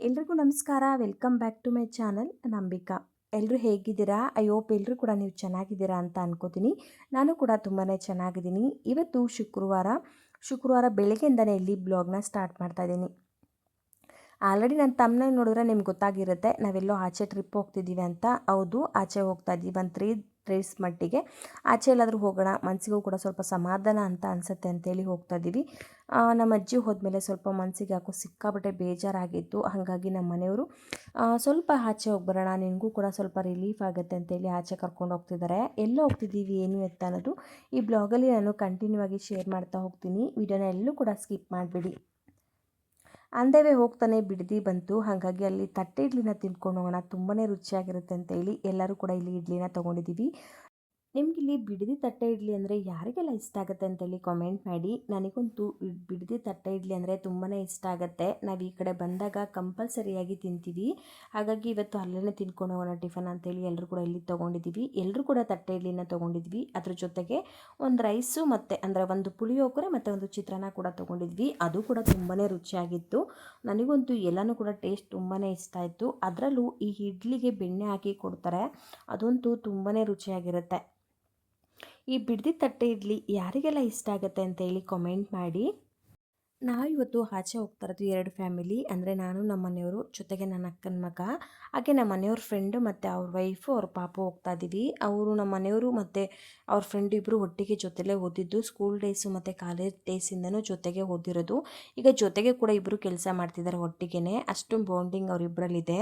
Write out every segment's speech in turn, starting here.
ಎಲ್ರಿಗೂ ನಮಸ್ಕಾರ. Welcome back to my channel Nambika. ಎಲ್ಲರೂ ಹೇಗಿದ್ದೀರಾ? ಐ ಹೋಪ್ ಎಲ್ಲರೂ ಕೂಡ ನೀವು ಚೆನ್ನಾಗಿದ್ದೀರಾ ಅಂತ ಅನ್ಕೋತೀನಿ. ನಾನು ಕೂಡ ತುಂಬಾ ಚೆನ್ನಾಗಿದ್ದೀನಿ. ಇವತ್ತು ಶುಕ್ರವಾರ ಬೆಳಗ್ಗೆಯಿಂದನೇ ಇಲ್ಲಿ ಬ್ಲಾಗ್ನ ಸ್ಟಾರ್ಟ್ ಮಾಡ್ತಾ ಇದ್ದೀನಿ. ಆಲ್ರೆಡಿ ನನ್ನ ತಮ್ಮನೇಲಿ ನೋಡಿದ್ರೆ ನಿಮ್ಗೆ ಗೊತ್ತಾಗಿರುತ್ತೆ ನಾವೆಲ್ಲೋ ಆಚೆ ಟ್ರಿಪ್ ಹೋಗ್ತಿದ್ದೀವಿ ಅಂತ. ಹೌದು, ಆಚೆ ಹೋಗ್ತಾ ಇದ್ದೀವಿ. ಒಂದು 3 ಡೇಸ್ ಮಟ್ಟಿಗೆ ಆಚೆ ಎಲ್ಲಾದರೂ ಹೋಗೋಣ, ಮನಸ್ಸಿಗೂ ಕೂಡ ಸ್ವಲ್ಪ ಸಮಾಧಾನ ಅಂತ ಅನಿಸುತ್ತೆ ಅಂತೇಳಿ ಹೋಗ್ತಾ ಇದ್ದೀವಿ. ನಮ್ಮ ಅಜ್ಜಿ ಹೋದ್ಮೇಲೆ ಸ್ವಲ್ಪ ಮನಸ್ಸಿಗೆ ಯಾಕೋ ಸಿಕ್ಕಾಪಟ್ಟೆ ಬೇಜಾರಾಗಿತ್ತು. ಹಾಗಾಗಿ ನಮ್ಮ ಮನೆಯವರು ಸ್ವಲ್ಪ ಆಚೆ ಹೋಗ್ಬರೋಣ, ನಿನಗೂ ಕೂಡ ಸ್ವಲ್ಪ ರಿಲೀಫ್ ಆಗುತ್ತೆ ಅಂತೇಳಿ ಆಚೆ ಕರ್ಕೊಂಡು ಹೋಗ್ತಿದ್ದಾರೆ. ಎಲ್ಲೋ ಹೋಗ್ತಿದ್ದೀವಿ ಏನು ಎತ್ತ ಅನ್ನೋದು ಈ ಬ್ಲಾಗಲ್ಲಿ ನಾನು ಕಂಟಿನ್ಯೂ ಆಗಿ ಶೇರ್ ಮಾಡ್ತಾ ಹೋಗ್ತೀನಿ. ವಿಡಿಯೋನ ಎಲ್ಲೂ ಕೂಡ ಸ್ಕಿಪ್ ಮಾಡಿಬಿಡಿ. ಅಂದೇವೆ ಹೋಗ್ತಾನೆ ಬಿಡದಿ ಬಂತು. ಹಾಗಾಗಿ ಅಲ್ಲಿ ತಟ್ಟೆ ಇಡ್ಲಿನ ತಿನ್ಕೊಂಡು ಹೋಗೋಣ, ತುಂಬಾ ರುಚಿಯಾಗಿರುತ್ತೆ ಅಂತೇಳಿ ಎಲ್ಲರೂ ಕೂಡ ಇಲ್ಲಿ ಇಡ್ಲಿನ ತೊಗೊಂಡಿದ್ದೀವಿ. ನಿಮಗಿಲ್ಲಿ ಬಿಡದಿ ತಟ್ಟೆ ಇಡ್ಲಿ ಅಂದರೆ ಯಾರಿಗೆಲ್ಲ ಇಷ್ಟ ಆಗುತ್ತೆ ಅಂತೇಳಿ ಕಾಮೆಂಟ್ ಮಾಡಿ. ನನಗಂತೂ ಬಿಡದಿ ತಟ್ಟೆ ಇಡ್ಲಿ ಅಂದರೆ ತುಂಬಾ ಇಷ್ಟ ಆಗುತ್ತೆ. ನಾವು ಈ ಕಡೆ ಬಂದಾಗ ಕಂಪಲ್ಸರಿಯಾಗಿ ತಿಂತೀವಿ. ಹಾಗಾಗಿ ಇವತ್ತು ಅಲ್ಲೇ ತಿನ್ಕೊಂಡು ಹೋಗೋಣ ಟಿಫನ್ ಅಂತೇಳಿ ಎಲ್ಲರೂ ಕೂಡ ಇಲ್ಲಿ ತೊಗೊಂಡಿದ್ದೀವಿ. ಎಲ್ಲರೂ ಕೂಡ ತಟ್ಟೆ ಇಡ್ಲಿನ ತೊಗೊಂಡಿದ್ವಿ. ಅದ್ರ ಜೊತೆಗೆ ಒಂದು ರೈಸು ಮತ್ತು ಅಂದರೆ ಒಂದು ಪುಳಿಯೋಗರೆ ಮತ್ತು ಒಂದು ಚಿತ್ರಾನ್ನ ಕೂಡ ತೊಗೊಂಡಿದ್ವಿ. ಅದು ಕೂಡ ತುಂಬಾ ರುಚಿಯಾಗಿತ್ತು. ನನಗಂತೂ ಎಲ್ಲನೂ ಕೂಡ ಟೇಸ್ಟ್ ತುಂಬಾ ಇಷ್ಟ ಆಯಿತು. ಅದರಲ್ಲೂ ಈ ಇಡ್ಲಿಗೆ ಬೆಣ್ಣೆ ಹಾಕಿ ಕೊಡ್ತಾರೆ, ಅದಂತೂ ತುಂಬಾ ರುಚಿಯಾಗಿರುತ್ತೆ. ಈ ಬಿಡದಿ ತಟ್ಟೆ ಇಡ್ಲಿ ಯಾರಿಗೆಲ್ಲ ಇಷ್ಟ ಆಗುತ್ತೆ ಅಂತ ಹೇಳಿ ಕಾಮೆಂಟ್ ಮಾಡಿ. ಇವತ್ತು ಆಚೆ ಹೋಗ್ತಾ ಇರೋದು 2 ಫ್ಯಾಮಿಲಿ, ಅಂದರೆ ನಾನು, ನಮ್ಮ ಮನೆಯವರು, ಜೊತೆಗೆ ನನ್ನ ಅಕ್ಕನ ಮಗ, ಹಾಗೆ ನಮ್ಮ ಮನೆಯವ್ರ ಫ್ರೆಂಡು ಮತ್ತು ಅವ್ರ ವೈಫು ಅವ್ರ ಪಾಪು ಹೋಗ್ತಾ ಇದ್ದೀವಿ. ಅವರು ನಮ್ಮ ಮನೆಯವರು ಮತ್ತು ಅವ್ರ ಫ್ರೆಂಡು ಇಬ್ಬರು ಒಟ್ಟಿಗೆ ಜೊತೆಲೇ ಓದಿದ್ದು. ಸ್ಕೂಲ್ ಡೇಸು ಮತ್ತು ಕಾಲೇಜ್ ಡೇಸಿಂದನೂ ಜೊತೆಗೆ ಓದಿರೋದು. ಈಗ ಜೊತೆಗೆ ಕೂಡ ಇಬ್ಬರು ಕೆಲಸ ಮಾಡ್ತಿದ್ದಾರೆ ಒಟ್ಟಿಗೆ. ಅಷ್ಟು ಬಾಂಡಿಂಗ್ ಅವರಿಬ್ಬರಲ್ಲಿದೆ.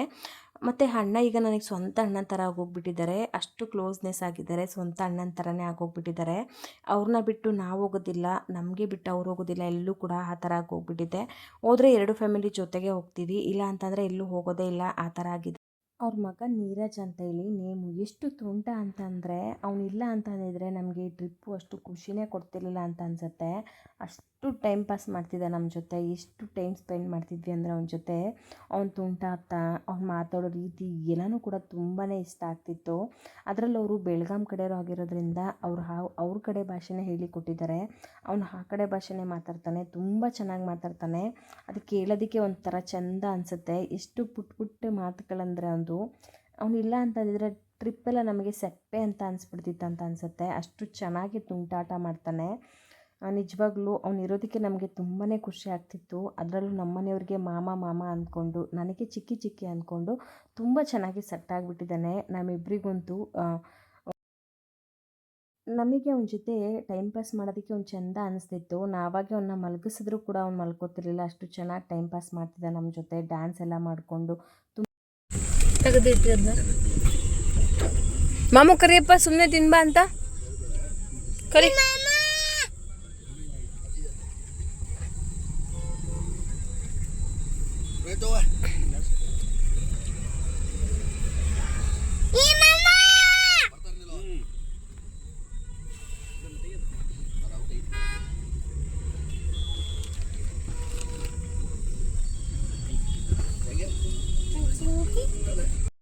ಮತ್ತು ಅಣ್ಣ ಈಗ ನನಗೆ ಸ್ವಂತ ಅಣ್ಣನ ಥರ ಆಗೋಗ್ಬಿಟ್ಟಿದ್ದಾರೆ. ಅಷ್ಟು ಕ್ಲೋಸ್ನೆಸ್ ಆಗಿದ್ದಾರೆ, ಸ್ವಂತ ಅಣ್ಣನ ಥರನೇ ಆಗೋಗ್ಬಿಟ್ಟಿದ್ದಾರೆ. ಅವ್ರನ್ನ ಬಿಟ್ಟು ನಾವು ಹೋಗೋದಿಲ್ಲ, ನಮಗೆ ಬಿಟ್ಟು ಅವ್ರು ಹೋಗೋದಿಲ್ಲ, ಎಲ್ಲೂ ಕೂಡ ಆ ಥರ ಆಗೋಗ್ಬಿಟ್ಟಿದೆ. ಹೋದರೆ 2 ಫ್ಯಾಮಿಲಿ ಜೊತೆಗೆ ಹೋಗ್ತೀವಿ, ಇಲ್ಲ ಅಂತಂದರೆ ಎಲ್ಲೂ ಹೋಗೋದೇ ಇಲ್ಲ, ಆ ಥರ ಆಗಿದೆ. ಅವ್ರ ಮಗ ನೀರಜ್ ಅಂತ ಹೇಳಿ ನೇಮು. ಎಷ್ಟು ತುಂಟ ಅಂತಂದರೆ ಅವನಿಲ್ಲ ಅಂತಂದಿದ್ರೆ ನಮಗೆ ಈ ಟ್ರಿಪ್ಪು ಅಷ್ಟು ಖುಷಿನೇ ಕೊಡ್ತಿರ್ಲಿಲ್ಲ ಅಂತ ಅನಿಸುತ್ತೆ. ಅಷ್ಟು ಟೈಮ್ ಪಾಸ್ ಮಾಡ್ತಿದ್ದ ನಮ್ಮ ಜೊತೆ, ಎಷ್ಟು ಟೈಮ್ ಸ್ಪೆಂಡ್ ಮಾಡ್ತಿದ್ವಿ ಅಂದರೆ ಅವನ ಜೊತೆ. ಅವ್ನ ತುಂಟಾಟ, ಅವ್ನು ಮಾತಾಡೋ ರೀತಿ ಎಲ್ಲನೂ ಕೂಡ ತುಂಬಾ ಇಷ್ಟ ಆಗ್ತಿತ್ತು. ಅದರಲ್ಲೂ ಅವರು ಬೆಳಗಾಂ ಕಡೆಯವರು ಆಗಿರೋದ್ರಿಂದ ಅವ್ರ ಕಡೆ ಭಾಷೆನೇ ಹೇಳಿಕೊಟ್ಟಿದ್ದಾರೆ. ಅವನು ಆ ಕಡೆ ಭಾಷೆನೇ ಮಾತಾಡ್ತಾನೆ, ತುಂಬ ಚೆನ್ನಾಗಿ ಮಾತಾಡ್ತಾನೆ. ಅದು ಕೇಳೋದಕ್ಕೆ ಒಂಥರ ಚೆಂದ ಅನಿಸುತ್ತೆ. ಎಷ್ಟು ಪುಟ್ಟ ಮಾತುಗಳಂದರೆ ಅವನಿಲ್ಲ ಅಂತಂದಿದ್ರೆ ಟ್ರಿಪ್ಪೆಲ್ಲ ನಮಗೆ ಸಪ್ಪೆ ಅಂತ ಅನಿಸ್ಬಿಡ್ತಿತ್ತು ಅಂತ ಅನಿಸುತ್ತೆ. ಅಷ್ಟು ಚೆನ್ನಾಗಿ ತುಂಟಾಟ ಮಾಡ್ತಾನೆ. ನಿಜವಾಗ್ಲೂ ಅವನಿರೋದಕ್ಕೆ ನಮಗೆ ತುಂಬಾ ಖುಷಿ ಆಗ್ತಿತ್ತು. ಅದರಲ್ಲೂ ನಮ್ಮ ಮನೆಯವ್ರಿಗೆ ಮಾಮ ಅಂದ್ಕೊಂಡು, ನನಗೆ ಚಿಕ್ಕಿ ಅಂದ್ಕೊಂಡು ತುಂಬ ಚೆನ್ನಾಗಿ ಸೆಟ್ ಆಗಿಬಿಟ್ಟಿದ್ದಾನೆ. ನಮ್ಮಿಬ್ಬರಿಗಂತೂ ನಮಗೆ ಅವನ ಜೊತೆ ಟೈಮ್ ಪಾಸ್ ಮಾಡೋದಕ್ಕೆ ಒಂದು ಚೆಂದ ಅನಿಸ್ತಿತ್ತು. ನಾವಾಗೆ ಅವನ್ನ ಮಲಗಿಸಿದ್ರು ಕೂಡ ಅವ್ನು ಮಲ್ಕೋತಿರ್ಲಿಲ್ಲ, ಅಷ್ಟು ಚೆನ್ನಾಗಿ ಟೈಮ್ ಪಾಸ್ ಮಾಡ್ತಿದ್ದ ನಮ್ಮ ಜೊತೆ. ಡ್ಯಾನ್ಸ್ ಎಲ್ಲ ಮಾಡಿಕೊಂಡು ತೆಗೆದಿಟ್ಟಿದ್ನ. ಮಾಮು ಕರಿಯಪ್ಪ, ಸುಮ್ಮನೆ ತಿನ್ಬಾ ಅಂತ ಕರಿ.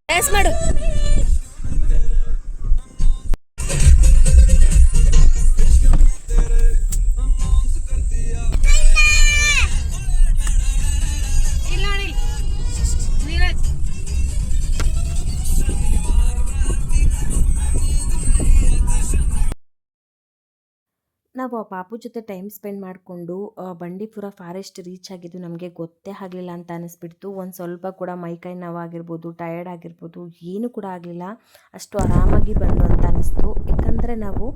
ಡ್ಯಾನ್ಸ್ ಮಾಡು. ನಾವು ಆ ಪಾಪು ಜೊತೆ ಟೈಮ್ ಸ್ಪೆಂಡ್ ಮಾಡಿಕೊಂಡು ಬಂಡೀಪುರ ಫಾರೆಸ್ಟ್ ರೀಚ್ ಆಗಿದ್ದು ನಮಗೆ ಗೊತ್ತೇ ಆಗಲಿಲ್ಲ ಅಂತ ಅನ್ನಿಸ್ಬಿಡ್ತು. ಒಂದು ಸ್ವಲ್ಪ ಕೂಡ ಮೈಕೈ ನೋವಾಗಿರ್ಬೋದು, ಟಯರ್ಡ್ ಆಗಿರ್ಬೋದು, ಏನೂ ಕೂಡ ಆಗಲಿಲ್ಲ. ಅಷ್ಟು ಆರಾಮಾಗಿ ಬಂದು ಅಂತ ಅನ್ನಿಸ್ತು. ಯಾಕಂದರೆ ನಾವು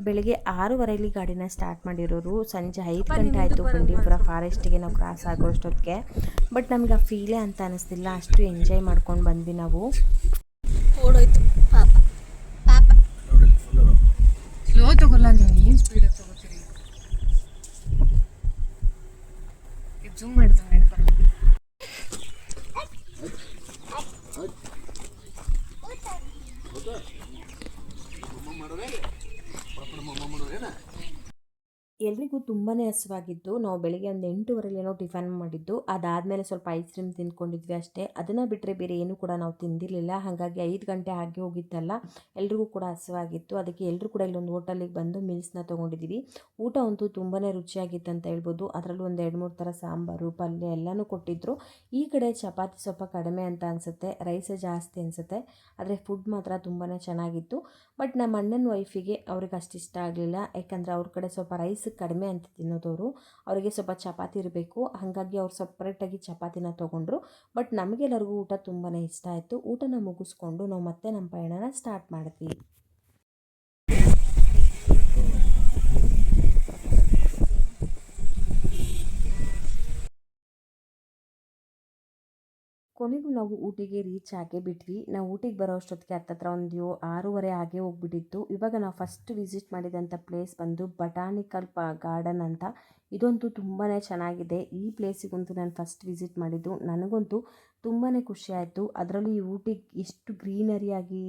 ಬೆಳಗ್ಗೆ 6:15 ಗಾಡಿನ ಸ್ಟಾರ್ಟ್ ಮಾಡಿರೋರು. ಸಂಜೆ 5 ಗಂಟೆ ಆಯಿತು ಬಂಡೀಪುರ ಫಾರೆಸ್ಟಿಗೆ ನಾವು ಕ್ರಾಸ್ ಆಗೋಷ್ಟೊತ್ತಿಗೆ. ಬಟ್ ನಮ್ಗೆ ಆ ಫೀಲೇ ಅಂತ ಅನ್ನಿಸ್ತಿಲ್ಲ, ಅಷ್ಟು ಎಂಜಾಯ್ ಮಾಡ್ಕೊಂಡು ಬಂದ್ವಿ ನಾವು. ಓಡೋಯ್ತು ಪಾಪ ಸ್ಲೋ ತಗೊಲ್ಲ, ಏನು ಸ್ಪೀಡ್ ತಗೋತೀರಿ? ಜೂಮ್ ಮಾಡ್ತಾನೆ. ಎಲ್ರಿಗೂ ಅವನಿಗೂ ತುಂಬಾ ಹಸಿವಾಗಿದ್ದು ನಾವು ಬೆಳಿಗ್ಗೆ ಒಂದು 8:30 ಏನೋ ಟಿಫನ್ ಮಾಡಿದ್ದು. ಅದಾದಮೇಲೆ ಸ್ವಲ್ಪ ಐಸ್ ಕ್ರೀಮ್ ತಿಂದ್ಕೊಂಡಿದ್ವಿ ಅಷ್ಟೇ. ಅದನ್ನು ಬಿಟ್ಟರೆ ಬೇರೆ ಏನೂ ಕೂಡ ನಾವು ತಿಂದಿರಲಿಲ್ಲ. ಹಾಗಾಗಿ 5 ಗಂಟೆ ಆಗಿ ಹೋಗಿತ್ತಲ್ಲ, ಎಲ್ರಿಗೂ ಕೂಡ ಹಸಿವಾಗಿತ್ತು. ಅದಕ್ಕೆ ಎಲ್ಲರೂ ಕೂಡ ಇಲ್ಲೊಂದು ಹೋಟೆಲಿಗೆ ಬಂದು ಮೀಲ್ಸ್ನ ತೊಗೊಂಡಿದ್ದೀವಿ. ಊಟ ಅಂತೂ ತುಂಬಾ ರುಚಿಯಾಗಿತ್ತು ಅಂತ ಹೇಳ್ಬೋದು. ಅದರಲ್ಲೂ ಒಂದು 2-3 ಥರ ಸಾಂಬಾರು, ಪಲ್ಯ ಎಲ್ಲನೂ ಕೊಟ್ಟಿದ್ದರು. ಈ ಕಡೆ ಚಪಾತಿ ಸ್ವಲ್ಪ ಕಡಿಮೆ ಅಂತ ಅನಿಸುತ್ತೆ, ರೈಸೇ ಜಾಸ್ತಿ ಅನಿಸುತ್ತೆ. ಆದರೆ ಫುಡ್ ಮಾತ್ರ ತುಂಬಾ ಚೆನ್ನಾಗಿತ್ತು. ಬಟ್ ನಮ್ಮ ಅಣ್ಣನ ವೈಫಿಗೆ ಅವ್ರಿಗೆ ಅಷ್ಟು ಇಷ್ಟ ಆಗಲಿಲ್ಲ. ಯಾಕಂದರೆ ಅವ್ರ ಕಡೆ ಸ್ವಲ್ಪ ರೈಸ್ ಕಡಿಮೆ ಅಂತ ತಿನ್ನೋದವರು, ಅವರಿಗೆ ಸ್ವಲ್ಪ ಚಪಾತಿ ಇರಬೇಕು. ಹಾಗಾಗಿ ಅವ್ರು ಸಪ್ರೇಟಾಗಿ ಚಪಾತಿನ ತೊಗೊಂಡ್ರು. ಬಟ್ ನಮಗೆಲ್ಲರಿಗೂ ಊಟ ತುಂಬಾ ಇಷ್ಟ ಆಯಿತು. ಊಟನ ಮುಗಿಸ್ಕೊಂಡು ನಾವು ಮತ್ತೆ ನಮ್ಮ ಪಯಣನ ಸ್ಟಾರ್ಟ್ ಮಾಡಿದ್ವಿ. ಕೊನೆಗೂ ನಾವು ಊಟಿಗೆ ರೀಚ್ ಆಗೇ ಬಿಟ್ವಿ. ನಾವು ಊಟಿಗೆ ಬರೋ ಅಷ್ಟೊತ್ತಿಗೆ ಹತ್ತತ್ರ ಒಂದು 6:30 ಆಗೇ ಹೋಗ್ಬಿಟ್ಟಿತ್ತು. ಇವಾಗ ನಾವು ಫಸ್ಟ್ ವಿಸಿಟ್ ಮಾಡಿದಂಥ ಪ್ಲೇಸ್ ಬಂದು ಬಟಾನಿಕಲ್ ಗಾರ್ಡನ್ ಅಂತ. ಇದಂತೂ ತುಂಬಾ ಚೆನ್ನಾಗಿದೆ. ಈ ಪ್ಲೇಸಿಗಂತೂ ನಾನು ಫಸ್ಟ್ ವಿಸಿಟ್ ಮಾಡಿದ್ದು. ನನಗಂತೂ ತುಂಬಾ ಖುಷಿ ಆಯಿತು. ಅದರಲ್ಲೂ ಈ ಊಟಿಗೆ ಎಷ್ಟು ಗ್ರೀನರಿಯಾಗಿ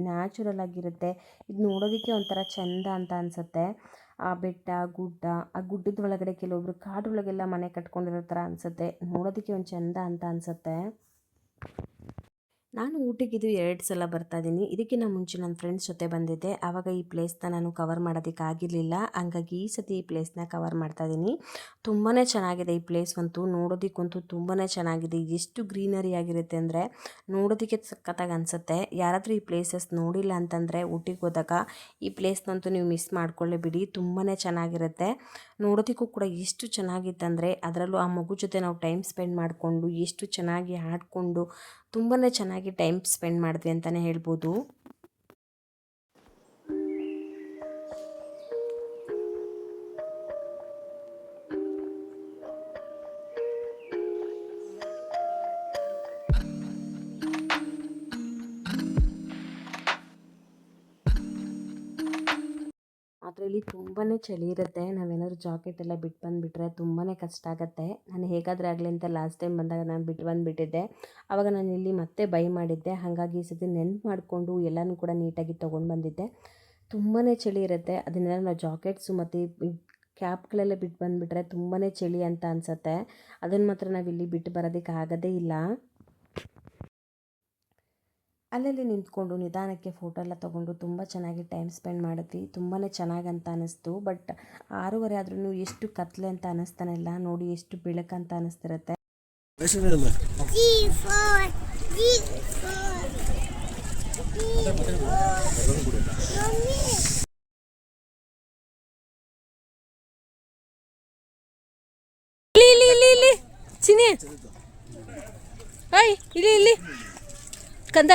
ನ್ಯಾಚುರಲ್ ಆಗಿರುತ್ತೆ. ಇದು ನೋಡೋದಕ್ಕೆ ಒಂಥರ ಚೆಂದ ಅಂತ ಅನಿಸುತ್ತೆ. ಆ ಬೆಟ್ಟ ಗುಡ್ಡ, ಆ ಗುಡ್ಡದ ಒಳಗಡೆ ಕೆಲವೊಬ್ರು ಕಾಡೊಳಗೆಲ್ಲ ಮನೆ ಕಟ್ಕೊಂಡಿರೋ ಥರ ಅನಿಸುತ್ತೆ. ನೋಡೋದಕ್ಕೆ ಒಂದು ಚೆಂದ ಅಂತ ಅನಿಸುತ್ತೆ. ನಾನು ಊಟಿಗಿದು 2 ಸಲ ಬರ್ತಾಯಿದ್ದೀನಿ. ಇದಕ್ಕಿಂತ ಮುಂಚೆ ನನ್ನ ಫ್ರೆಂಡ್ಸ್ ಜೊತೆ ಬಂದಿದ್ದೆ. ಆವಾಗ ಈ ಪ್ಲೇಸ್ನ ನಾನು ಕವರ್ ಮಾಡೋದಕ್ಕಾಗಿರಲಿಲ್ಲ. ಹಂಗಾಗಿ ಈ ಸತಿ ಈ ಪ್ಲೇಸ್ನ ಕವರ್ ಮಾಡ್ತಾಯಿದ್ದೀನಿ. ತುಂಬಾ ಚೆನ್ನಾಗಿದೆ ಈ ಪ್ಲೇಸ್ ಅಂತೂ. ನೋಡೋದಕ್ಕಂತೂ ತುಂಬಾ ಚೆನ್ನಾಗಿದೆ. ಎಷ್ಟು ಗ್ರೀನರಿ ಆಗಿರುತ್ತೆ ಅಂದರೆ ನೋಡೋದಕ್ಕೆ ಸಖತ್ತಾಗಿ ಅನಿಸುತ್ತೆ. ಯಾರಾದರೂ ಈ ಪ್ಲೇಸಸ್ ನೋಡಿಲ್ಲ ಅಂತಂದರೆ ಊಟಿಗೆ ಹೋದಾಗ ಈ ಪ್ಲೇಸ್ನಂತೂ ನೀವು ಮಿಸ್ ಮಾಡ್ಕೊಳ್ಳೇಬಿಡಿ. ತುಂಬಾ ಚೆನ್ನಾಗಿರುತ್ತೆ. ನೋಡೋದಕ್ಕೂ ಕೂಡ ಎಷ್ಟು ಚೆನ್ನಾಗಿತ್ತಂದರೆ, ಅದರಲ್ಲೂ ಆ ಮಗು ಜೊತೆ ನಾವು ಟೈಮ್ ಸ್ಪೆಂಡ್ ಮಾಡಿಕೊಂಡು ಎಷ್ಟು ಚೆನ್ನಾಗಿ ಆಡಿಕೊಂಡು ತುಂಬಾ ಚೆನ್ನಾಗಿ ಟೈಮ್ ಸ್ಪೆಂಡ್ ಮಾಡಿದ್ವಿ ಅಂತಲೇ ಹೇಳ್ಬೋದು. ಆದರೆ ಇಲ್ಲಿ ತುಂಬಾ ಚಳಿ ಇರುತ್ತೆ. ನಾವೇನಾದ್ರು ಜಾಕೆಟ್ ಎಲ್ಲ ಬಿಟ್ಟು ಬಂದುಬಿಟ್ರೆ ತುಂಬಾ ಕಷ್ಟ ಆಗುತ್ತೆ. ನಾನು ಹೇಗಾದರೂ ಆಗಲಿ ಅಂತ ಲಾಸ್ಟ್ ಟೈಮ್ ಬಂದಾಗ ನಾನು ಬಿಟ್ಟು ಬಂದುಬಿಟ್ಟಿದ್ದೆ. ಆವಾಗ ನಾನು ಇಲ್ಲಿ ಮತ್ತೆ ಬೈ ಮಾಡಿದ್ದೆ. ಹಾಗಾಗಿ ಈ ಸತಿ ನೆನ್ಪು ಮಾಡಿಕೊಂಡು ಎಲ್ಲನೂ ಕೂಡ ನೀಟಾಗಿ ತೊಗೊಂಡು ಬಂದಿದ್ದೆ. ತುಂಬಾ ಚಳಿ ಇರುತ್ತೆ. ಅದನ್ನೆಲ್ಲ ನಾವು ಜಾಕೆಟ್ಸು ಮತ್ತು ಕ್ಯಾಪ್ಗಳೆಲ್ಲ ಬಿಟ್ಟು ಬಂದುಬಿಟ್ರೆ ತುಂಬಾ ಚಳಿ ಅಂತ ಅನಿಸುತ್ತೆ. ಅದನ್ನು ಮಾತ್ರ ನಾವಿಲ್ಲಿ ಬಿಟ್ಟು ಬರೋದಕ್ಕೆ ಆಗೋದೇ ಇಲ್ಲ. ಅಲ್ಲಲ್ಲಿ ನಿಂತ್ಕೊಂಡು ನಿಧಾನಕ್ಕೆ ಫೋಟೋ ಎಲ್ಲ ತೊಗೊಂಡು ತುಂಬ ಚೆನ್ನಾಗಿ ಟೈಮ್ ಸ್ಪೆಂಡ್ ಮಾಡಿದ್ವಿ. ತುಂಬಾ ಚೆನ್ನಾಗಂತ ಅನ್ನಿಸ್ತು. ಬಟ್ 6:30 ಆದ್ರೂ ಎಷ್ಟು ಕತ್ಲೆ ಅಂತ ಅನ್ನಿಸ್ತಾನೆ ಇಲ್ಲ. ನೋಡಿ ಎಷ್ಟು ಬೆಳಕಂತ ಅನ್ನಿಸ್ತಿರುತ್ತೆ. ಚಿನಿ ಹಾಯ್ ಇಲ್ಲಿ ಕಂದ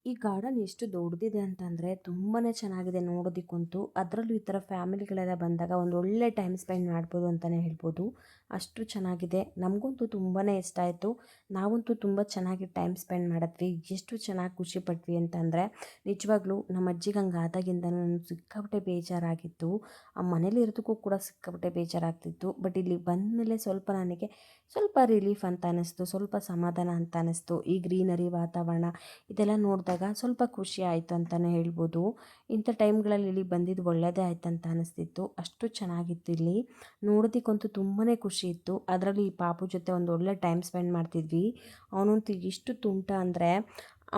ಈ ಗಾರ್ಡನ್ ಎಷ್ಟು ದೊಡ್ಡದಿದೆ ಅಂತಂದರೆ ತುಂಬಾ ಚೆನ್ನಾಗಿದೆ ನೋಡೋದಕ್ಕಂತೂ. ಅದರಲ್ಲೂ ಈ ಥರ ಫ್ಯಾಮಿಲಿಗಳೆಲ್ಲ ಬಂದಾಗ ಒಂದು ಒಳ್ಳೆ ಟೈಮ್ ಸ್ಪೆಂಡ್ ಮಾಡ್ಬೋದು ಅಂತಲೇ ಹೇಳ್ಬೋದು. ಅಷ್ಟು ಚೆನ್ನಾಗಿದೆ. ನಮಗಂತೂ ತುಂಬಾ ಇಷ್ಟ ಆಯಿತು. ನಾವಂತೂ ತುಂಬ ಚೆನ್ನಾಗಿ ಟೈಮ್ ಸ್ಪೆಂಡ್ ಮಾಡಿದ್ವಿ. ಎಷ್ಟು ಚೆನ್ನಾಗಿ ಖುಷಿಪಟ್ವಿ ಅಂತಂದರೆ ನಿಜವಾಗ್ಲೂ ನಮ್ಮ ಅಜ್ಜಿಗೆ ಹಂಗೆ ಆದಾಗಿಂದನೂ ನನಗೆ ಸಿಕ್ಕಾಪಟ್ಟೆ ಬೇಜಾರಾಗಿತ್ತು. ಆ ಮನೇಲಿ ಇರೋದಕ್ಕೂ ಕೂಡ ಸಿಕ್ಕಾಪಟ್ಟೆ ಬೇಜಾರಾಗ್ತಿತ್ತು. ಬಟ್ ಇಲ್ಲಿ ಬಂದಮೇಲೆ ಸ್ವಲ್ಪ ನನಗೆ ಸ್ವಲ್ಪ ರಿಲೀಫ್ ಅಂತ ಅನ್ನಿಸ್ತು, ಸ್ವಲ್ಪ ಸಮಾಧಾನ ಅಂತ ಅನ್ನಿಸ್ತು. ಈ ಗ್ರೀನರಿ ವಾತಾವರಣ ಇದೆಲ್ಲ ನೋಡಿದಾಗ ಸ್ವಲ್ಪ ಖುಷಿ ಆಯಿತು ಅಂತಲೇ ಹೇಳ್ಬೋದು. ಇಂಥ ಟೈಮ್ಗಳಲ್ಲಿ ಇಲ್ಲಿ ಬಂದಿದ್ದು ಒಳ್ಳೆಯದೇ ಆಯ್ತು ಅಂತ ಅನ್ನಿಸ್ತಿತ್ತು. ಅಷ್ಟು ಚೆನ್ನಾಗಿತ್ತು ಇಲ್ಲಿ. ನೋಡೋದಕ್ಕಂತೂ ತುಂಬಾ ಖುಷಿ ಇತ್ತು. ಅದರಲ್ಲಿ ಈ ಪಾಪು ಜೊತೆ ಒಂದು ಒಳ್ಳೆ ಟೈಮ್ ಸ್ಪೆಂಡ್ ಮಾಡ್ತಿದ್ವಿ. ಅವನಂತೂ ಎಷ್ಟು ತುಂಟ ಅಂದರೆ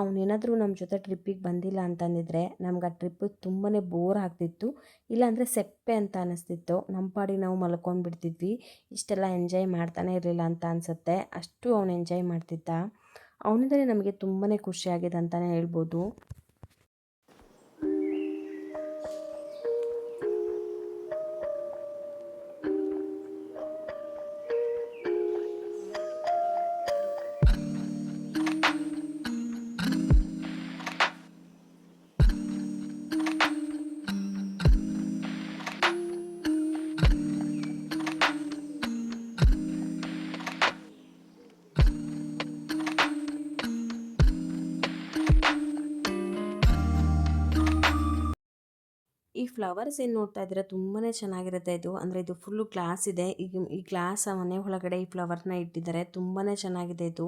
ಅವನೇನಾದರೂ ನಮ್ಮ ಜೊತೆ ಟ್ರಿಪ್ಪಿಗೆ ಬಂದಿಲ್ಲ ಅಂತಂದಿದ್ರೆ ನಮ್ಗೆ ಆ ಟ್ರಿಪ್ಪು ತುಂಬಾ ಬೋರ್ ಆಗ್ತಿತ್ತು. ಇಲ್ಲಾಂದರೆ ಸೆಪ್ಪೆ ಅಂತ ಅನ್ನಿಸ್ತಿತ್ತು. ನಮ್ಮ ಪಾಡಿಗೆ ನಾವು ಮಲ್ಕೊಂಡು ಬಿಡ್ತಿದ್ವಿ. ಇಷ್ಟೆಲ್ಲ ಎಂಜಾಯ್ ಮಾಡ್ತಾನೆ ಇರಲಿಲ್ಲ ಅಂತ ಅನಿಸುತ್ತೆ. ಅಷ್ಟು ಅವನು ಎಂಜಾಯ್ ಮಾಡ್ತಿದ್ದ. ಅವನಿಂದಲೇ ನಮಗೆ ತುಂಬಾ ಖುಷಿಯಾಗಿದೆ ಅಂತಲೇ ಹೇಳ್ಬೋದು. ಫ್ಲವರ್ಸ್ ಏನು ನೋಡ್ತಾ ಇದ್ದೀರಾ ತುಂಬಾ ಚೆನ್ನಾಗಿರುತ್ತೆ ಇದು. ಅಂದರೆ ಇದು ಫುಲ್ಲು ಗ್ಲಾಸ್ ಇದೆ. ಈ ಗ್ಲಾಸ್ ಮನೆ ಒಳಗಡೆ ಈ ಫ್ಲವರ್ನ ಇಟ್ಟಿದ್ದಾರೆ. ತುಂಬಾ ಚೆನ್ನಾಗಿದೆ ಇದು.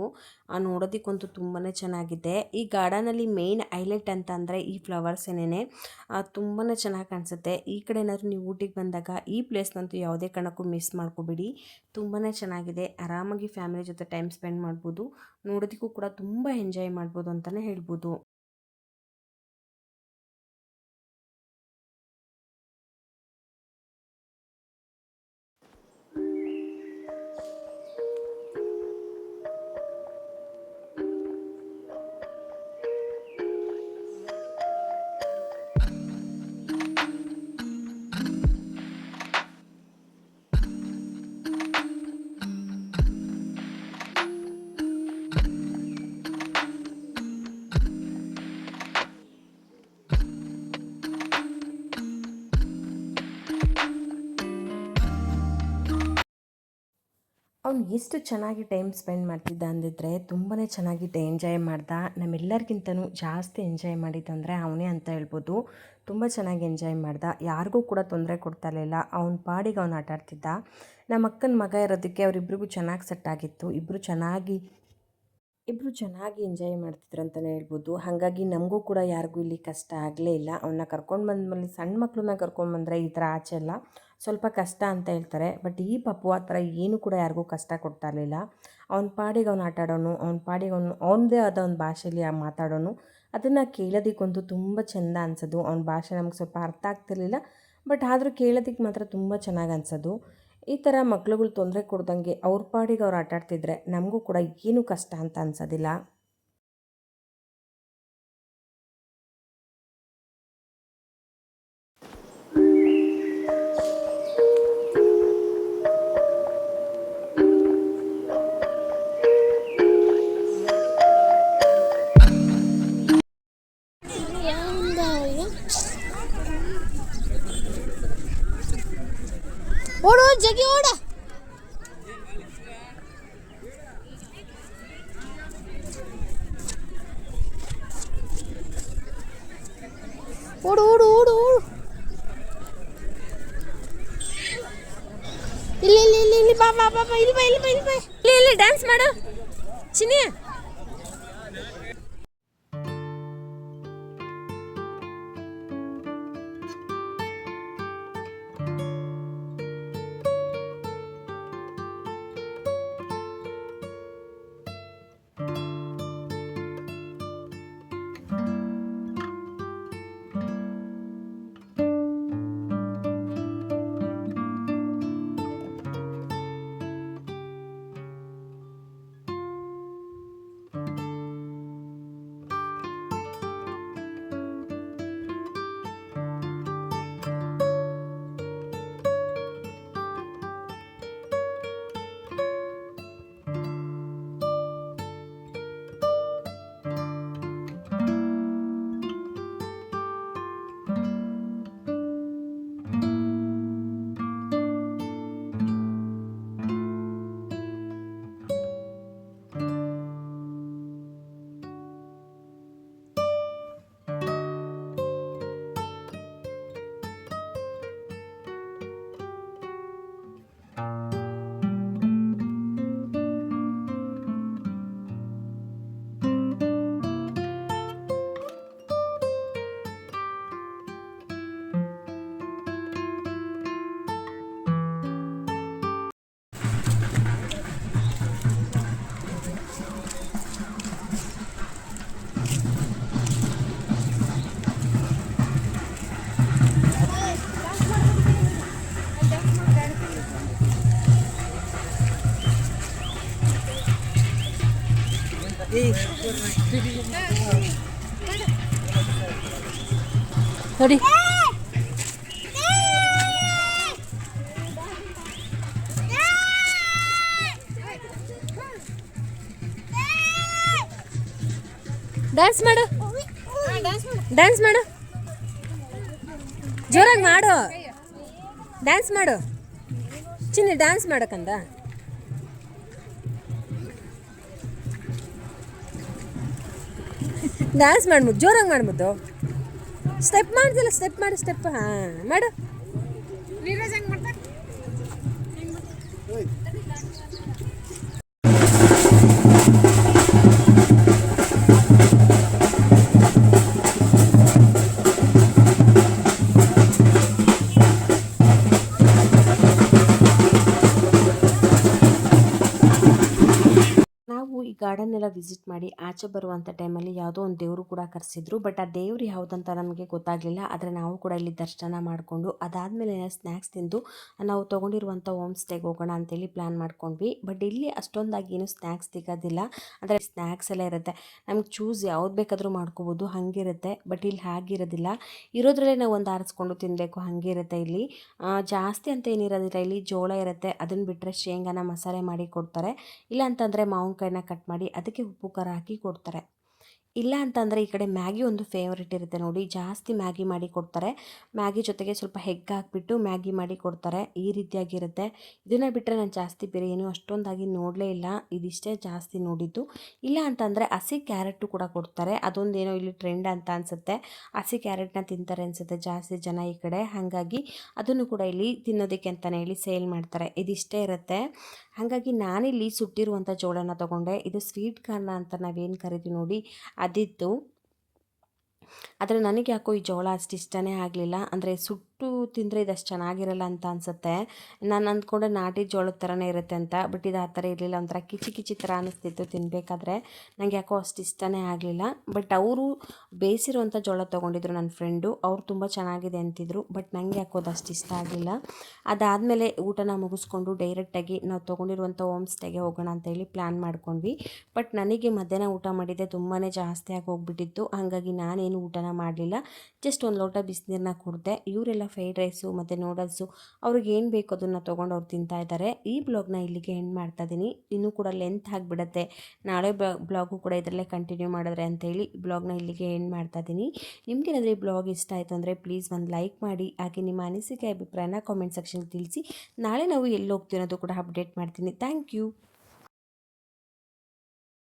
ನೋಡೋದಕ್ಕಂತೂ ತುಂಬಾ ಚೆನ್ನಾಗಿದೆ. ಈ ಗಾರ್ಡನಲ್ಲಿ ಮೇಯ್ನ್ ಹೈಲೈಟ್ ಅಂತ ಅಂದರೆ ಈ ಫ್ಲವರ್ಸ್ ಏನೇನೆ ತುಂಬಾ ಚೆನ್ನಾಗಿ ಕಾಣಿಸುತ್ತೆ. ಈ ಕಡೆ ಏನಾದರೂ ನೀವು ಊಟಿಗೆ ಬಂದಾಗ ಈ ಪ್ಲೇಸ್ನಂತೂ ಯಾವುದೇ ಕಾರಣಕ್ಕೂ ಮಿಸ್ ಮಾಡ್ಕೋಬೇಡಿ. ತುಂಬಾ ಚೆನ್ನಾಗಿದೆ. ಆರಾಮಾಗಿ ಫ್ಯಾಮಿಲಿ ಜೊತೆ ಟೈಮ್ ಸ್ಪೆಂಡ್ ಮಾಡ್ಬೋದು. ನೋಡೋದಕ್ಕೂ ಕೂಡ ತುಂಬ ಎಂಜಾಯ್ ಮಾಡ್ಬೋದು ಅಂತಲೇ ಹೇಳ್ಬೋದು. ಅವ್ನು ಎಷ್ಟು ಚೆನ್ನಾಗಿ ಟೈಮ್ ಸ್ಪೆಂಡ್ ಮಾಡ್ತಿದ್ದ ಅಂದಿದ್ರೆ ತುಂಬಾ ಚೆನ್ನಾಗಿ ಎಂಜಾಯ್ ಮಾಡ್ದ. ನಮ್ಮೆಲ್ಲರಿಗಿಂತನೂ ಜಾಸ್ತಿ ಎಂಜಾಯ್ ಮಾಡಿದ್ದಂದರೆ ಅವನೇ ಅಂತ ಹೇಳ್ಬೋದು. ತುಂಬ ಚೆನ್ನಾಗಿ ಎಂಜಾಯ್ ಮಾಡ್ದ. ಯಾರಿಗೂ ಕೂಡ ತೊಂದರೆ ಕೊಡ್ತಾ ಇರಲಿಲ್ಲ. ಅವ್ನ ಪಾಡಿಗೆ ಅವ್ನು ಆಟ ಆಡ್ತಿದ್ದ. ನಮ್ಮ ಅಕ್ಕನ ಮಗ ಇರೋದಕ್ಕೆ ಅವರಿಬ್ಬರಿಗೂ ಚೆನ್ನಾಗಿ ಸೆಟ್ ಆಗಿತ್ತು. ಇಬ್ಬರು ಚೆನ್ನಾಗಿ ಎಂಜಾಯ್ ಮಾಡ್ತಿದ್ರು ಅಂತಲೇ ಹೇಳ್ಬೋದು. ಹಾಗಾಗಿ ನಮಗೂ ಕೂಡ ಯಾರಿಗೂ ಇಲ್ಲಿ ಕಷ್ಟ ಆಗಲೇ ಇಲ್ಲ. ಅವನ್ನ ಕರ್ಕೊಂಡು ಬಂದಮೇಲೆ ಸಣ್ಣ ಮಕ್ಕಳನ್ನ ಕರ್ಕೊಂಡು ಬಂದರೆ ಈ ಥರ ಆಚೆ ಎಲ್ಲ ಸ್ವಲ್ಪ ಕಷ್ಟ ಅಂತ ಹೇಳ್ತಾರೆ. ಬಟ್ ಈ ಪಪ್ಪು ಆ ಥರ ಏನೂ ಕೂಡ ಯಾರಿಗೂ ಕಷ್ಟ ಕೊಡ್ತಾ ಇರಲಿಲ್ಲ. ಅವ್ನ ಪಾಡಿಗೆ ಅವ್ನು ಆಟ ಆಡೋನು, ಅವ್ನ ಪಾಡಿಗೆ ಅವನದೇ ಆದ ಒಂದು ಭಾಷೆಯಲ್ಲಿ ಮಾತಾಡೋನು. ಅದನ್ನು ಕೇಳೋದಕ್ಕಂತೂ ತುಂಬ ಚೆಂದ ಅನಿಸೋದು. ಅವ್ನ ಭಾಷೆ ನಮ್ಗೆ ಸ್ವಲ್ಪ ಅರ್ಥ ಆಗ್ತಿರ್ಲಿಲ್ಲ, ಬಟ್ ಆದರೂ ಕೇಳೋದಕ್ಕೆ ಮಾತ್ರ ತುಂಬ ಚೆನ್ನಾಗಿ ಅನಿಸೋದು. ಈ ಥರ ಮಕ್ಳುಗಳು ತೊಂದರೆ ಕೊಡ್ದಂಗೆ ಅವ್ರ ಪಾಡಿಗೆ ಅವ್ರು ಆಟ ಆಡ್ತಿದ್ರೆ ನಮಗೂ ಕೂಡ ಏನೂ ಕಷ್ಟ ಅಂತ ಅನ್ಸೋದಿಲ್ಲ. ಓಡು ಜಗಿ ಓಡ. ಓಡು ಓಡು ಓಡು ಓಡು. ಇಲ್ಲಿ ಇಲ್ಲಿ ಇಲ್ಲಿ ಇಲ್ಲಿ ಬಾ ಬಾ ಬಾ ಬಾ. ಇಲ್ಲಿ ಬಾ ಇಲ್ಲಿ ಬಾ ಇಲ್ಲಿ ಬಾ. ಇಲ್ಲಿ ಇಲ್ಲಿ ಡ್ಯಾನ್ಸ್ ಮಾಡು ಚಿನಿ. ನೋಡಿ ಡ್ಯಾನ್ಸ್ ಮಾಡು, ಡ್ಯಾನ್ಸ್ ಮಾಡು, ಜೋರಾಗಿ ಮಾಡು, ಡ್ಯಾನ್ಸ್ ಮಾಡು ಚಿನ್ನಿ, ಡ್ಯಾನ್ಸ್ ಮಾಡಕ್ಕಂದ. ಡ್ಯಾನ್ಸ್ ಮಾಡ್ಬೋದು, ಜೋರಾಗಿ ಮಾಡ್ಬೋದು. ಸ್ಟೆಪ್ ಮಾಡ್ದಿಲ್ಲ, ಸ್ಟೆಪ್ ಮಾಡು, ಸ್ಟೆಪ್. ಹಾಂ ಮಾಡು. ನೀರಜ್ ಹೆಂಗೆ ಮಾಡ್ತಾರೆ? ನಾವು ಈ ಗಾರ್ಡನ್ ಎಲ್ಲ ವಿಸಿಟ್ ಮಾಡಿ ಆಚೆ ಬರುವಂಥ ಟೈಮಲ್ಲಿ ಯಾವುದೋ ಒಂದು ದೇವರು ಕೂಡ ಕರೆಸಿದ್ರು. ಬಟ್ ಆ ದೇವ್ರು ಯಾವುದಂತ ನಮಗೆ ಗೊತ್ತಾಗಲಿಲ್ಲ. ಆದರೆ ನಾವು ಕೂಡ ಇಲ್ಲಿ ದರ್ಶನ ಮಾಡಿಕೊಂಡು ಅದಾದಮೇಲೆ ಸ್ನ್ಯಾಕ್ಸ್ ತಿಂದು ನಾವು ತೊಗೊಂಡಿರುವಂಥ ಹೋಮ್ ಸ್ಟೇಗೆ ಹೋಗೋಣ ಅಂತೇಳಿ ಪ್ಲ್ಯಾನ್ ಮಾಡ್ಕೊಂಡ್ವಿ. ಬಟ್ ಇಲ್ಲಿ ಅಷ್ಟೊಂದಾಗಿ ಏನು ಸ್ನ್ಯಾಕ್ಸ್ ಸಿಗೋದಿಲ್ಲ. ಅಂದರೆ ಸ್ನ್ಯಾಕ್ಸ್ ಎಲ್ಲ ಇರುತ್ತೆ, ನಮ್ಗೆ ಚೂಸ್ ಯಾವ್ದು ಬೇಕಾದರೂ ಮಾಡ್ಕೋಬೋದು, ಹಾಗಿರುತ್ತೆ. ಬಟ್ ಇಲ್ಲಿ ಹಾಗಿರೋದಿಲ್ಲ, ಇರೋದ್ರಲ್ಲೇ ನಾವು ಒಂದು ಆರಿಸ್ಕೊಂಡು ತಿನ್ನಬೇಕು, ಹಾಗಿರುತ್ತೆ ಇಲ್ಲಿ. ಜಾಸ್ತಿ ಅಂತ ಏನಿರೋದಿಲ್ಲ, ಇಲ್ಲಿ ಜೋಳ ಇರುತ್ತೆ, ಅದನ್ನು ಬಿಟ್ಟರೆ ಶೇಂಗಾನ ಮಸಾಲೆ ಮಾಡಿ ಕೊಡ್ತಾರೆ. ಇಲ್ಲ ಅಂತಂದರೆ ಮಾವಿನಕಾಯಿನ ಕಟ್ ಮಾಡಿ ಅದಕ್ಕೆ ಉಪ್ಪು ಖಾರ ಹಾಕಿ ಕೊಡ್ತಾರೆ. ಇಲ್ಲ ಅಂತಂದರೆ ಈ ಕಡೆ ಮ್ಯಾಗಿ ಒಂದು ಫೇವ್ರೇಟ್ ಇರುತ್ತೆ ನೋಡಿ, ಜಾಸ್ತಿ ಮ್ಯಾಗಿ ಮಾಡಿ ಕೊಡ್ತಾರೆ. ಮ್ಯಾಗಿ ಜೊತೆಗೆ ಸ್ವಲ್ಪ ಹೆಗ್ ಹಾಕ್ಬಿಟ್ಟು ಮ್ಯಾಗಿ ಮಾಡಿ ಕೊಡ್ತಾರೆ, ಈ ರೀತಿಯಾಗಿರುತ್ತೆ. ಇದನ್ನು ಬಿಟ್ಟರೆ ನಾನು ಜಾಸ್ತಿ ಬೇರೆ ಏನು ಅಷ್ಟೊಂದಾಗಿ ನೋಡಲೇ ಇಲ್ಲ, ಇದಿಷ್ಟೇ ಜಾಸ್ತಿ ನೋಡಿದ್ದು. ಇಲ್ಲ ಅಂತಂದರೆ ಹಸಿ ಕ್ಯಾರೆಟು ಕೂಡ ಕೊಡ್ತಾರೆ, ಅದೊಂದೇನೋ ಇಲ್ಲಿ ಟ್ರೆಂಡ್ ಅಂತ ಅನಿಸುತ್ತೆ. ಹಸಿ ಕ್ಯಾರೆಟ್ನ ತಿಂತಾರೆ ಅನಿಸುತ್ತೆ ಜಾಸ್ತಿ ಜನ ಈ ಕಡೆ, ಹಾಗಾಗಿ ಅದನ್ನು ಕೂಡ ಇಲ್ಲಿ ತಿನ್ನೋದಕ್ಕೆ ಅಂತಲೇ ಹೇಳಿ ಸೇಲ್ ಮಾಡ್ತಾರೆ. ಇದಿಷ್ಟೇ ಇರುತ್ತೆ. ಹಾಗಾಗಿ ನಾನಿಲ್ಲಿ ಸುಟ್ಟಿರುವಂಥ ಜೋಳನ ತೊಗೊಂಡೆ. ಇದು ಸ್ವೀಟ್ ಕಾರ್ನ್ ಅಂತ ನಾವೇನು ಕರಿತೀವಿ ನೋಡಿ, ಅದಿತ್ತು. ಆದರೆ ನನಗೆ ಯಾಕೋ ಈ ಜೋಳ ಅಷ್ಟು ಇಷ್ಟನೇ ಆಗಲಿಲ್ಲ. ಅಂದರೆ ಸುಟ್ಟು ತಿಂದರೆ ಇದಷ್ಟು ಚೆನ್ನಾಗಿರಲ್ಲ ಅಂತ ಅನಿಸುತ್ತೆ. ನಾನು ಅಂದ್ಕೊಂಡೆ ನಾಟಿ ಜೋಳದ ಥರನೇ ಇರುತ್ತೆ ಅಂತ, ಬಟ್ ಇದು ಆ ಥರ ಇರಲಿಲ್ಲ, ಒಂಥರ ಕಿಚಿ ಕಿಚಿ ಥರ ಅನ್ನಿಸ್ತಿತ್ತು ತಿನ್ನಬೇಕಾದ್ರೆ. ನನಗೆ ಯಾಕೋ ಅಷ್ಟು ಇಷ್ಟನೇ ಆಗಲಿಲ್ಲ. ಬಟ್ ಅವರು ಬೇಯಿಸಿರುವಂಥ ಜೋಳ ತೊಗೊಂಡಿದ್ರು ನನ್ನ ಫ್ರೆಂಡು, ಅವ್ರು ತುಂಬ ಚೆನ್ನಾಗಿದೆ ಅಂತಿದ್ರು. ಬಟ್ ನನಗೆ ಯಾಕೋ ಅದಷ್ಟು ಇಷ್ಟ ಆಗಲಿಲ್ಲ. ಅದಾದಮೇಲೆ ಊಟನ ಮುಗಿಸ್ಕೊಂಡು ಡೈರೆಕ್ಟಾಗಿ ನಾವು ತೊಗೊಂಡಿರುವಂಥ ಹೋಮ್ ಸ್ಟೇಗೆ ಹೋಗೋಣ ಅಂತೇಳಿ ಪ್ಲ್ಯಾನ್ ಮಾಡ್ಕೊಂಡ್ವಿ. ಬಟ್ ನನಗೆ ಮಧ್ಯಾಹ್ನ ಊಟ ಮಾಡಿದ್ದೆ ತುಂಬಾ ಜಾಸ್ತಿ ಆಗಿ ಹೋಗ್ಬಿಟ್ಟಿತ್ತು, ಹಾಗಾಗಿ ನಾನೇನು ಊಟನ ಮಾಡಲಿಲ್ಲ. ಜಸ್ಟ್ ಒಂದು ಲೋಟ ಬಿಸಿನೀರನ್ನ ಕುಡಿದೆ. ಇವರೆಲ್ಲ ಫ್ರೈಡ್ ರೈಸು ಮತ್ತು ನೂಡಲ್ಸು ಅವ್ರಿಗೆ ಏನು ಬೇಕು ಅದನ್ನು ತೊಗೊಂಡು ಅವ್ರು ತಿಂತಾಯಿದ್ದಾರೆ. ಈ ಬ್ಲಾಗ್ನ ಇಲ್ಲಿಗೆ ಎಂಡ್ ಮಾಡ್ತಾ ಇದ್ದೀನಿ. ಇನ್ನೂ ಕೂಡ ಲೆಂತ್ ಆಗಿಬಿಡುತ್ತೆ, ನಾಳೆ ಬ್ಲಾಗು ಕೂಡ ಇದರಲ್ಲೇ ಕಂಟಿನ್ಯೂ ಮಾಡಿದ್ರೆ ಅಂತೇಳಿ ಬ್ಲಾಗ್ನ ಇಲ್ಲಿಗೆ ಎಂಡ್ ಮಾಡ್ತಾ ಇದ್ದೀನಿ. ನಿಮಗೇನಾದರೂ ಈ ಬ್ಲಾಗ್ ಇಷ್ಟ ಆಯಿತು ಅಂದರೆ ಪ್ಲೀಸ್ ಒಂದು ಲೈಕ್ ಮಾಡಿ, ಹಾಗೆ ನಿಮ್ಮ ಅನಿಸಿಕೆ ಅಭಿಪ್ರಾಯನ ಕಾಮೆಂಟ್ ಸೆಕ್ಷನ್ಗೆ ತಿಳಿಸಿ. ನಾಳೆ ನಾವು ಎಲ್ಲಿ ಹೋಗ್ತೀವಿ ಅನ್ನೋದು ಕೂಡ ಅಪ್ಡೇಟ್ ಮಾಡ್ತೀನಿ. Thank you.